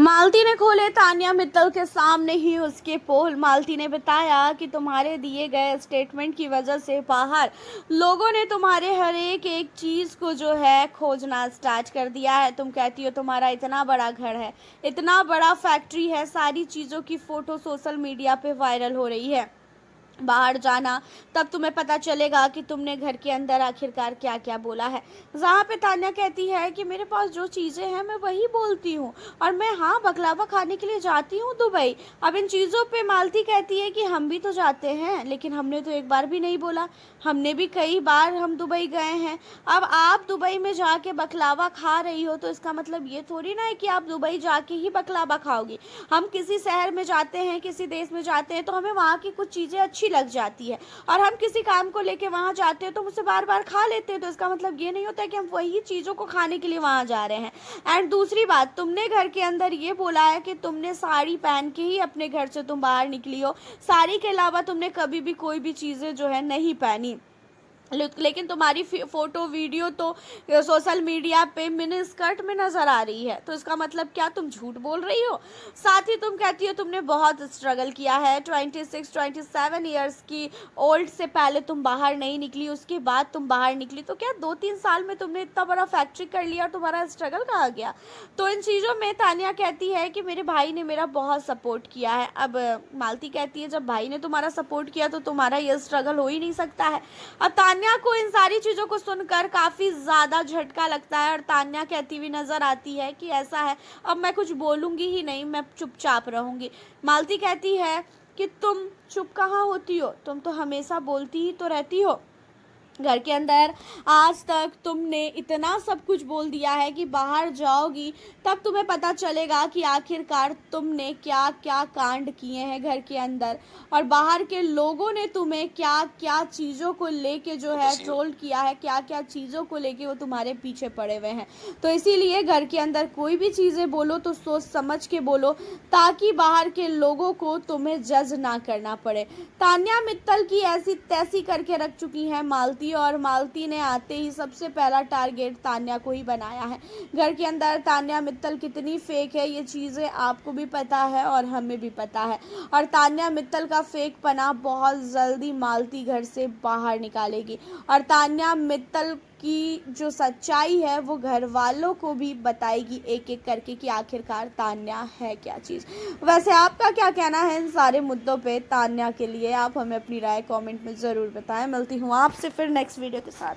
मालती ने खोले तान्या मित्तल के सामने ही उसके पोल। मालती ने बताया कि तुम्हारे दिए गए स्टेटमेंट की वजह से बाहर लोगों ने तुम्हारे हर एक चीज़ को जो है खोजना स्टार्ट कर दिया है। तुम कहती हो तुम्हारा इतना बड़ा घर है, इतना बड़ा फैक्ट्री है, सारी चीज़ों की फ़ोटो सोशल मीडिया पे वायरल हो रही है। बाहर जाना तब तुम्हें पता चलेगा कि तुमने घर के अंदर आखिरकार क्या क्या बोला है। जहाँ पे तान्या कहती है कि मेरे पास जो चीज़ें हैं मैं वही बोलती हूँ और मैं हाँ बकलावा खाने के लिए जाती हूँ दुबई। अब इन चीज़ों पे मालती कहती है कि हम भी तो जाते हैं, लेकिन हमने तो एक बार भी नहीं बोला, हमने भी कई बार हम दुबई गए हैं। अब आप दुबई में जाके बकलावा खा रही हो तो इसका मतलब ये थोड़ी ना है कि आप दुबई जाके ही बकलावा खाओगी। हम किसी शहर में जाते हैं, किसी देश में जाते हैं तो हमें वहाँ की कुछ चीज़ें अच्छी लग जाती है और हम किसी काम को लेके वहां जाते हैं तो मुझसे बार बार खा लेते हैं, तो इसका मतलब ये नहीं होता है कि हम वही चीज़ों को खाने के लिए वहां जा रहे हैं। एंड दूसरी बात, तुमने घर के अंदर ये बोला है कि तुमने साड़ी पहन के ही अपने घर से तुम बाहर निकली हो, साड़ी के अलावा तुमने कभी भी कोई भी चीज़ें जो है नहीं पहनी, लेकिन तुम्हारी फोटो वीडियो तो सोशल मीडिया पे मिनी स्कर्ट में नज़र आ रही है, तो इसका मतलब क्या तुम झूठ बोल रही हो। साथ ही तुम कहती हो तुमने बहुत स्ट्रगल किया है, 27 ईयर्स की ओल्ड से पहले तुम बाहर नहीं निकली, उसके बाद तुम बाहर निकली, तो क्या 2-3 साल में तुमने इतना बड़ा फैक्ट्री कर लिया और तुम्हारा स्ट्रगल कहाँ गया। तो इन चीज़ों में तान्या कहती है कि मेरे भाई ने मेरा बहुत सपोर्ट किया है। अब मालती कहती है जब भाई ने तुम्हारा सपोर्ट किया तो तुम्हारा ये स्ट्रगल हो ही नहीं सकता है। अब तान्या को इन सारी चीज़ों को सुनकर काफ़ी ज़्यादा झटका लगता है और तान्या कहती हुई नज़र आती है कि ऐसा है, अब मैं कुछ बोलूँगी ही नहीं, मैं चुपचाप रहूँगी। मालती कहती है कि तुम चुप कहाँ होती हो, तुम तो हमेशा बोलती ही तो रहती हो। घर के अंदर आज तक तुमने इतना सब कुछ बोल दिया है कि बाहर जाओगी तब तुम्हें पता चलेगा कि आखिरकार तुमने क्या क्या कांड किए हैं घर के अंदर, और बाहर के लोगों ने तुम्हें क्या क्या चीज़ों को लेके जो है ट्रोल किया है, क्या क्या चीज़ों को लेके वो तुम्हारे पीछे पड़े हुए हैं। तो इसीलिए घर के अंदर कोई भी चीज़ें बोलो तो सोच समझ के बोलो, ताकि बाहर के लोगों को तुम्हें जज ना करना पड़े। तान्या मित्तल की ऐसी तैसी करके रख चुकी है मालती, और मालती ने आते ही सबसे पहला टारगेट तान्या को ही बनाया है। घर के अंदर तान्या मित्तल कितनी फेक है ये चीज़ें आपको भी पता है और हमें भी पता है, और तान्या मित्तल का फेक पना बहुत जल्दी मालती घर से बाहर निकालेगी और तान्या मित्तल की जो सच्चाई है वो घर वालों को भी बताएगी एक एक करके कि आखिरकार तान्या है क्या चीज़। वैसे आपका क्या कहना है इन सारे मुद्दों पे तान्या के लिए, आप हमें अपनी राय कमेंट में ज़रूर बताएं। मिलती हूँ आपसे फिर नेक्स्ट वीडियो के साथ।